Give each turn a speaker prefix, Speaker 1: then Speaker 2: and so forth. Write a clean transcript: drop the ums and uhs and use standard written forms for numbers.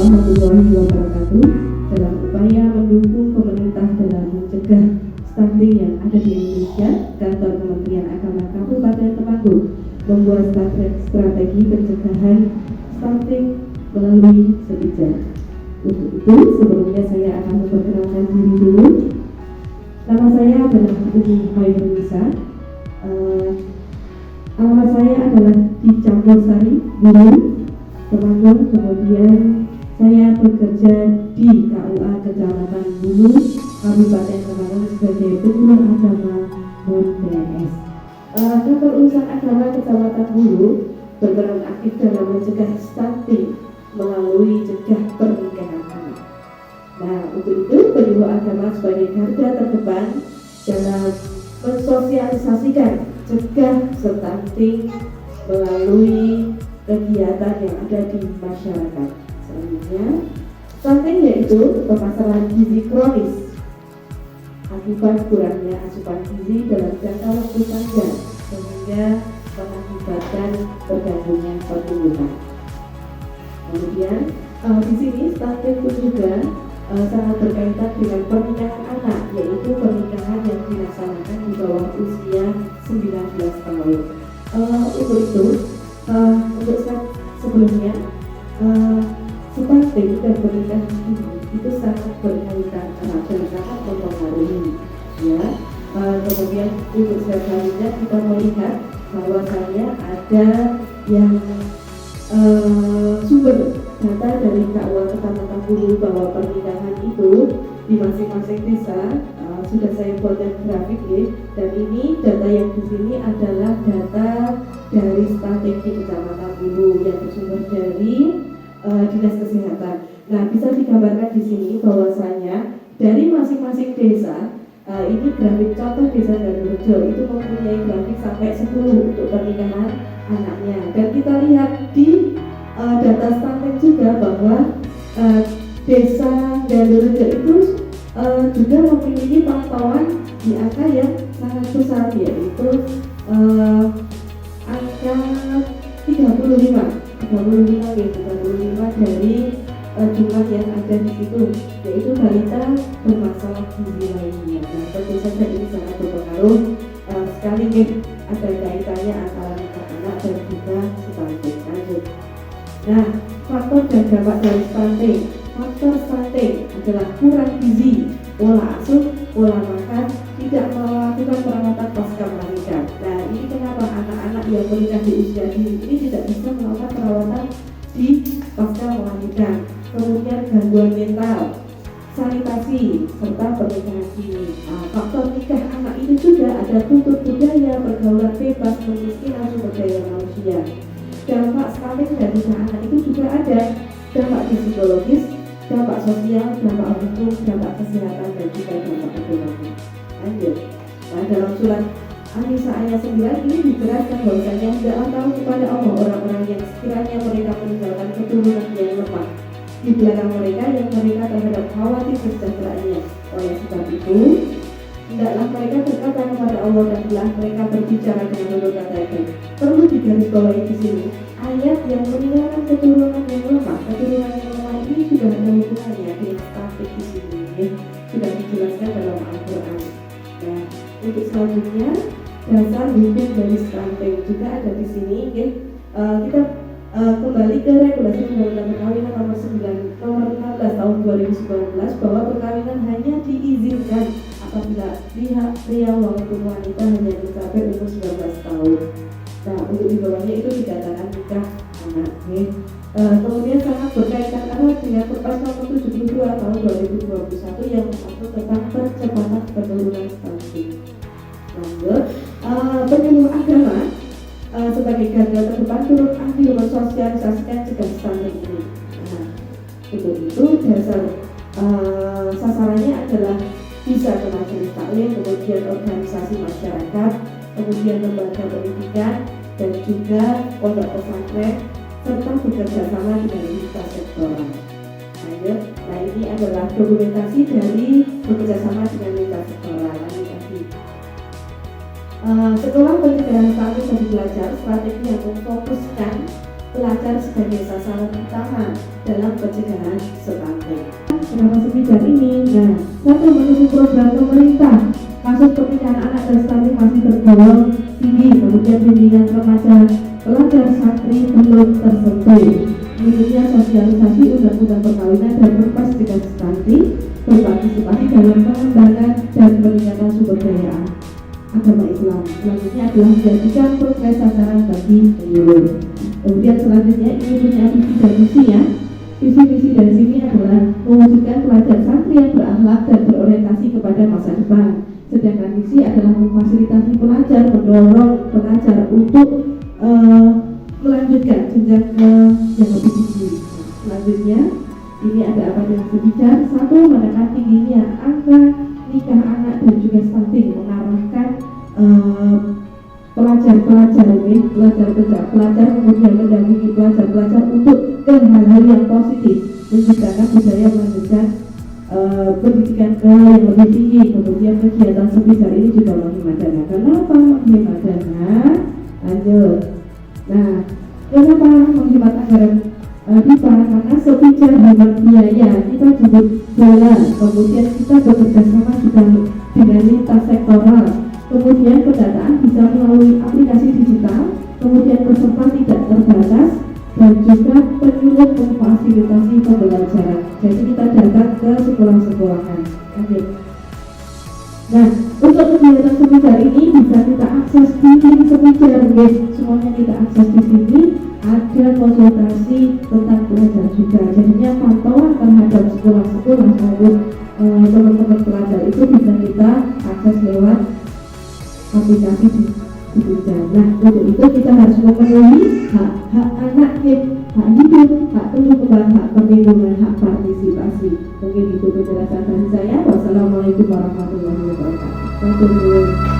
Speaker 1: warahmatullahi wabarakatuh. Dalam upaya mendukung pemerintah dalam mencegah stunting yang ada di Indonesia, Kantor Kementerian Agama Kabupaten Temanggung membuat strategi pencegahan stunting melalui Sepijat. Untuk itu, sebelumnya saya akan memperkenalkan diri dulu. Nama saya adalah Umi Hairunisa. Alamat saya adalah di Campur Sari, Bulu, Temanggung. Kemudian saya bekerja di KUA Kecamatan Bulu, Kabupaten Temanggung sebagai penyuluh agama non-PNS. Kantor Urusan Agama Kecamatan Bulu berperan aktif dalam mencegah stunting melalui cegah pernikahan anak. Nah, untuk itu penyuluh agama sebagai garda terdepan dalam mensosialisasikan cegah stunting melalui kegiatan yang ada di masyarakat. Selanjutnya, stunting yaitu permasalahan gizi kronis akibat kurangnya asupan gizi dalam jangka waktu panjang sehingga mengakibatkan terganggunya pertumbuhan. Kemudian di sini stunting pun juga sangat berkaitan dengan pernikahan anak, yaitu pernikahan yang dilaksanakan di bawah usia 19 tahun. Untuk itu, untuk sebelumnya stunting dan pernikahan ini itu sangat berkaitan erat dan sangat mempengaruhi, ya. Kemudian untuk selanjutnya kita melihat bahwasanya ada yang sumber data dari KUA Kecamatan Bulu bahwa pernikahan itu di masing-masing desa sudah saya buatkan grafik ya, dan ini data yang di sini adalah data dari strategi Kecamatan Bulu yang bersumber dari Dinas Kesehatan. Nah, bisa digambarkan di sini bahwasanya dari masing-masing desa ini grafik contoh desa Garurejo itu mempunyai grafik sampai 10 untuk pernikahan anaknya, dan kita lihat di data stunting juga bahwa desa Garurejo itu juga memiliki pantauan di angka yang sangat besar, yaitu angka 35 dari jumlah yang ada di situ, yaitu balita bermasalah gizi lainnya. Nah, tentu saja ini sangat berpengaruh sekali nih, ada kaitannya antara anak dan juga stunting. Lanjut. Nah, faktor dan dampak dari stunting. Faktor stunting adalah kurang gizi, pola asuh, pola makan, tidak melakukan perawatan pasca melahirkan. Nah, ini kenapa anak-anak yang menikah di usia dini ini tidak bisa melakukan perawatan di pasca melahirkan. Kemudian gangguan mental, sanitasi, serta pernikahan dini. Nah, faktor nikah anak ini juga ada tuntut budaya, pergaulan bebas, kemiskinan sumber daya manusia. Dampak stunting dan nikah anak itu juga ada dampak psikologis, dampak sosial, dampak hukum, dampak kesehatan, dan juga dampak ekonomi. Lanjut. Nah, dalam surat An-Nisa ayat 9 ini dijelaskan bahwasanya hendaklah tahu kepada Allah orang-orang yang sekiranya mereka meninggalkan keturunan yang lemah di belakang mereka yang mereka terhadap khawatir kesejahteraannya. Oleh sebab itu, hendaklah mereka berkata kepada Allah dan hendaklah mereka berbicara dengan menurut kata yang baik. Perlu digarisbawahi di sini, ayat yang meninggalkan keturunan yang lemah. Keturunan yang lemah ini sudah ada hubungannya dengan stunting di sini, ya. Sudah dijelaskan dalam Al-Quran. Nah, untuk selanjutnya dasar hukum dari stunting juga ada di sini, ya. Kita kembali ke regulasi undang-undang perkawinan nomor 16 tahun 2019 bahwa perkawinan hanya diizinkan apabila pria maupun wanita hanya mencapai umur 19 tahun. Nah, untuk di bawahnya itu dikatakan nikah anak. Kemudian sangat berkaitan erat dengan Perpres nomor 72 tahun 2021 yang mengatur tentang percepatan penurunan stunting. Lanjut, penyuluh agama sebagai garda terdepan turut andil mensosialisasikan cegah stunting ini. Nah, untuk itu dasar sasarannya adalah bisa ke majelis taklim, kemudian organisasi masyarakat, kemudian lembaga pendidikan, dan juga pondok pesantren, serta bekerja sama dengan lintas sektoral. Nah, ini adalah dokumentasi dari bekerja sama dengan lintas sektoral. Sekolah pencegahan stunting bagi pelajar, strategi yang memfokuskan pelajar sebagai sebagai sasaran utama dalam pencegahan stunting. Kenapa Sepijar ini? Nah, satu, mendukung program pemerintah. Kasus pernikahan anak dan stunting masih tergolong tinggi, kemudian bimbingan remaja pelajar santri belum tersentuh. Minimnya sosialisasi undang-undang perkawinan dan perpres cegah stunting berpartisipasi dalam pengembangan dan peningkatan sumber daya agama Islam. Selanjutnya adalah menjadikan progres sasaran bagi penyuluh. Kemudian selanjutnya ini punya visi dan misi ya. Visi-misi dan sini adalah mewujudkan pelajar santri yang berakhlak dan berorientasi kepada masa depan. Sedangkan misi adalah memfasilitasi pelajar, mendorong pelajar untuk melanjutkan jenjang ke yang lebih tinggi. Selanjutnya ini ada apa dengan Sepijar? Satu, menekan tingginya angka nikah anak dan juga stunting, mengarahkan pelajar kemudian mendampingi pelajar untuk ke hal-hal yang positif, menciptakan budaya melanjutkan pendidikan ke yang lebih tinggi. Kemudian kegiatan Sepijar ini juga menghemat dana. Kenapa menghemat dana? Lanjut. Nah, kenapa menghemat anggaran kita? Karena Sepijar hemat biaya, kita jemput bola, kemudian kita bekerja sama juga dengan lintas sektoral, kemudian pendataan bisa melalui aplikasi digital, kemudian peserta tidak terbatas, dan juga penyuluh memfasilitasi pembelajaran. Jadi kita datang ke sekolah-sekolahan. Nah, untuk kegiatan Sepijar ini bisa kita akses di link Sepijar, guys. Semuanya kita akses di sini. Ada konsultasi tentang pelajar juga. Jadinya pantauan terhadap sekolah-sekolah maupun teman-teman pelajar itu bisa kita akses lewat aplikasi di Sepijar. Nah, untuk itu kita harus memenuhi hak anak, hak hidup, hak tumbuh kembang, hak perlindungan, hak partisipasi. Mungkin itu penjelasan dari saya. Wassalamualaikum warahmatullahi wabarakatuh.